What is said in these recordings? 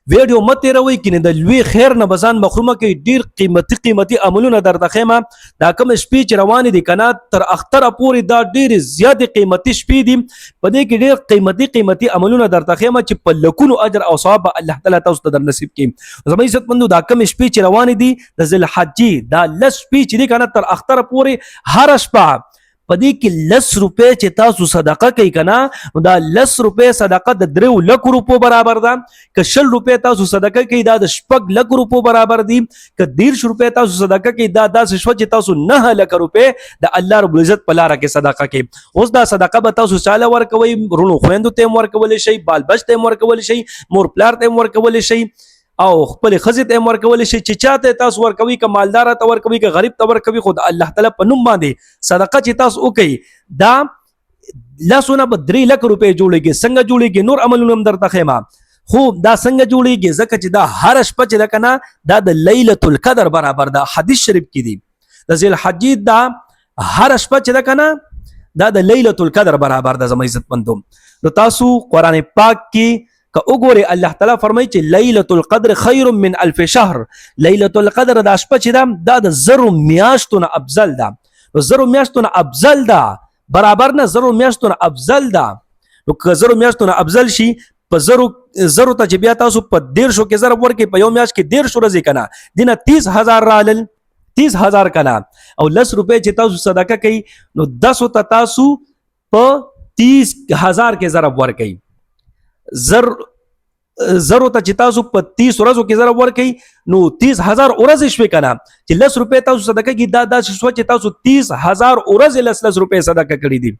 ویډیو مت تیروي کینه د لوی خیر نه بزان مخرومه کې ډیر قیمتي عملونه درته خیمه دا کوم سپیچ روان دي کنه تر اختر پورې دا ډیر زیات قیمتي شپې دي په دې کې ډیر قیمتي عملونه درته خیمه چې په لکونو اجر او ثواب الله تعالی تاسو ته در نصیب کړي زموږ عزت مندو دا کوم سپیچ روان دي د ذل حجې دا لس سپیچ دي کنه تر اختر پورې هر شپه پدې کې 10 روپے چې تاسو صدقه کوي کنه دا 10 روپے صدقه د 3 لک روپو برابر ده که 10 روپے تاسو صدقه کوي دا د 6 لک روپو برابر دي که 1.5 روپے تاسو صدقه کوي دا 10 شو چې تاسو 9 لک روپے د الله رب العزت په لار کې صدقه کوي اوس دا صدقه به تاسو چاله ورکوي رونو خويندو ته ورکول شي بال بچ ته ورکول شي مور پلار ته ورکول شي او خپل خزه ته ورکول شي چې چاته تاسو ورکوي که مالدار ته ورکوي که غریب ته ورکوي خود الله تعالی په نوم باندې صدقه چې تاسو وکي دا لاسونه به 3 لک روپے جوړيږي څنګه جوړيږي نور عملونه هم درته خیمه خو دا څنګه جوړيږي ځکه چې دا هر شپه چې ده کنه دا د ليله القدر برابر ده حدیث شریف کې دي د ذل حجې دا هر شپه چې ده کنه دا د ليله القدر برابر ده زما عزت مندوم نو تاسو قران پاک کې که وګوري الله تعالی فرمایي چې ليله القدر خير من 1000 شهر ليله القدر د شپه چې دا د زرو میاشتونو افضل ده زرو میاشتونو افضل ده برابر نه زرو میاشتونو افضل ده نو که زرو میاشتونو افضل شي په زرو ته چې بیا تاسو په 150 کې ضرب ورکې په یو میاشت کې 150 ورځې کنه دینه 30000 رالل 30000 کنه او 10 روپے چې تاسو صدقه کوي نو 10 ته تاسو په 30000 کې ضرب ورکې زرو ته چې تاسو په 30 ورځو کې ضرب ورکې نو 30000 ورځې شوي کنه چې 10 روپے تاسو صدقه کې دا شو چې تاسو 30000 ورځې 10 روپے صدقه کړې دي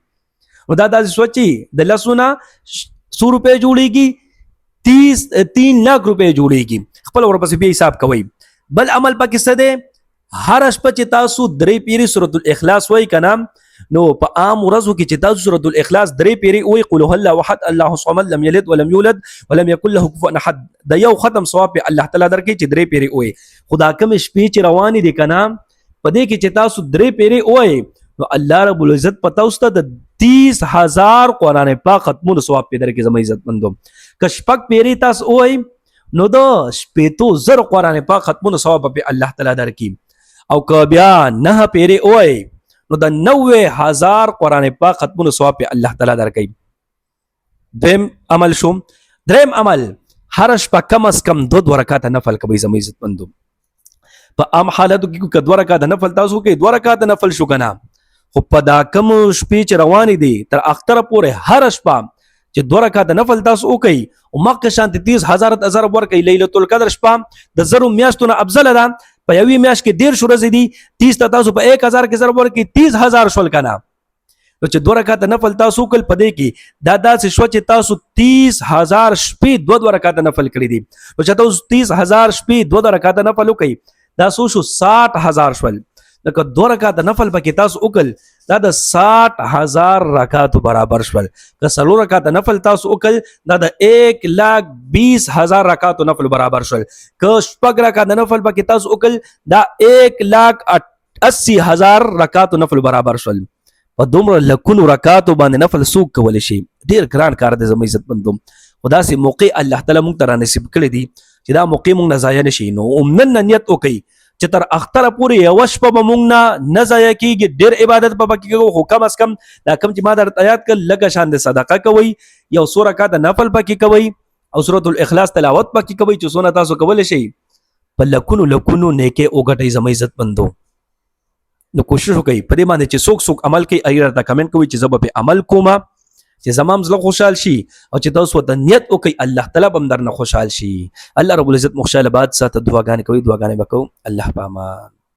نو دا سوچي د لسونه 100 روپے جوړيږي 3 لک روپے جوړيږي خپل ورپسې به حساب کوي بل عمل پکې څه ده هر شپه چې تاسو درې پیری سورۃ الاخلاص وای کنه نو په عام ورځو کې چې تاسو سورۃ الاخلاص درې پیری وای قل هو الله احد الله الصمد لم يلد ولم يولد ولم يكن له كفوا احد د یو ختم ثواب الله تعالی درکې چې درې پیری وای خدا کوم شپې چې روانې دي کنه په دې کې چې تاسو درې پیری وای نو الله رب العزت پتا اوسته د 30000 قران پاک ختمونو ثواب په درکې زما عزت مندو کشپک پیری تاسو وای نو د شپېتو زر قران پاک ختمونو ثواب په الله تعالی درکې او که بیا نه پیری وای نو د 90000 قران پاک ختمونو ثواب په الله تعالی درکې دیم عمل شو دریم عمل هر شپه کم از کم 2 رکعات نفل کوي زما عزت مندو په عام حالاتو کې که 2 رکعات نفل تاسو کوي 2 رکعات نفل شو کنه خو په دا کم شپې چې روان دي تر اختر پورې هر شپه چې 2 رکعات نفل تاسو کوي او مکه شانت 30000 ازر ورکې ليله القدر شپه د زرو میاشتونو افضل ده په یوې میاشت کې 1.5 ورځې دي 30 ته تاسو په 1000 کې ضرب ورکې 30000 شول کنه نو چې 2 رکعات نفل تاسو کول پدې کې دا داسې شو چې تاسو 30000 شپې 2 رکعات نفل کړې دي نو چې تاسو 30000 شپې 2 رکعات نفل وکړي دا شو 60000 شول لکه 2 رکعات نفل پکې تاسو وکړل دا د 60000 رکعات برابر شول که 3 رکعات نفل تاسو وکړل دا د 1,20,000 رکعات نفل برابر شول که 4 رکعات نفل پکې تاسو وکړل دا 1,80,000 رکعات نفل برابر شول په دومره لکونو رکعات باندې نفل سوق کول شي ډیر ګران کار دی زما عزت مندوم خدا سي موقع الله تعالی مونږ ته نصیب کړی دي چې دا موقع مونږ نه ضایع نشي نو ومنن نیت وکي چې تر اختر پورې یو شپه به مونږ نه ضایع کیږي ډیر عبادت به پکې کوو خو کم از کم دا کم چې ما درته یاد کړ لږه شان د صدقه کوي یو 100 رکعات نفل پکې کوي او سورۃ الاخلاص تلاوت پکې کوي چې څونه تاسو کول شي په لکونو نیکه وګټي زما عزت مندو نو کوشش وکړئ په دې باندې چې څوک عمل کوي اگر تا کمنټ کوي چې زه به عمل کوم چې زمام زړه خوشحال شي او چې تاسو ته نیت وکړئ الله تعالی به درنه خوشحال شي الله رب العزت مخشاله باد ساته دعاګانې کوي دعاګانې وکړو الله پامان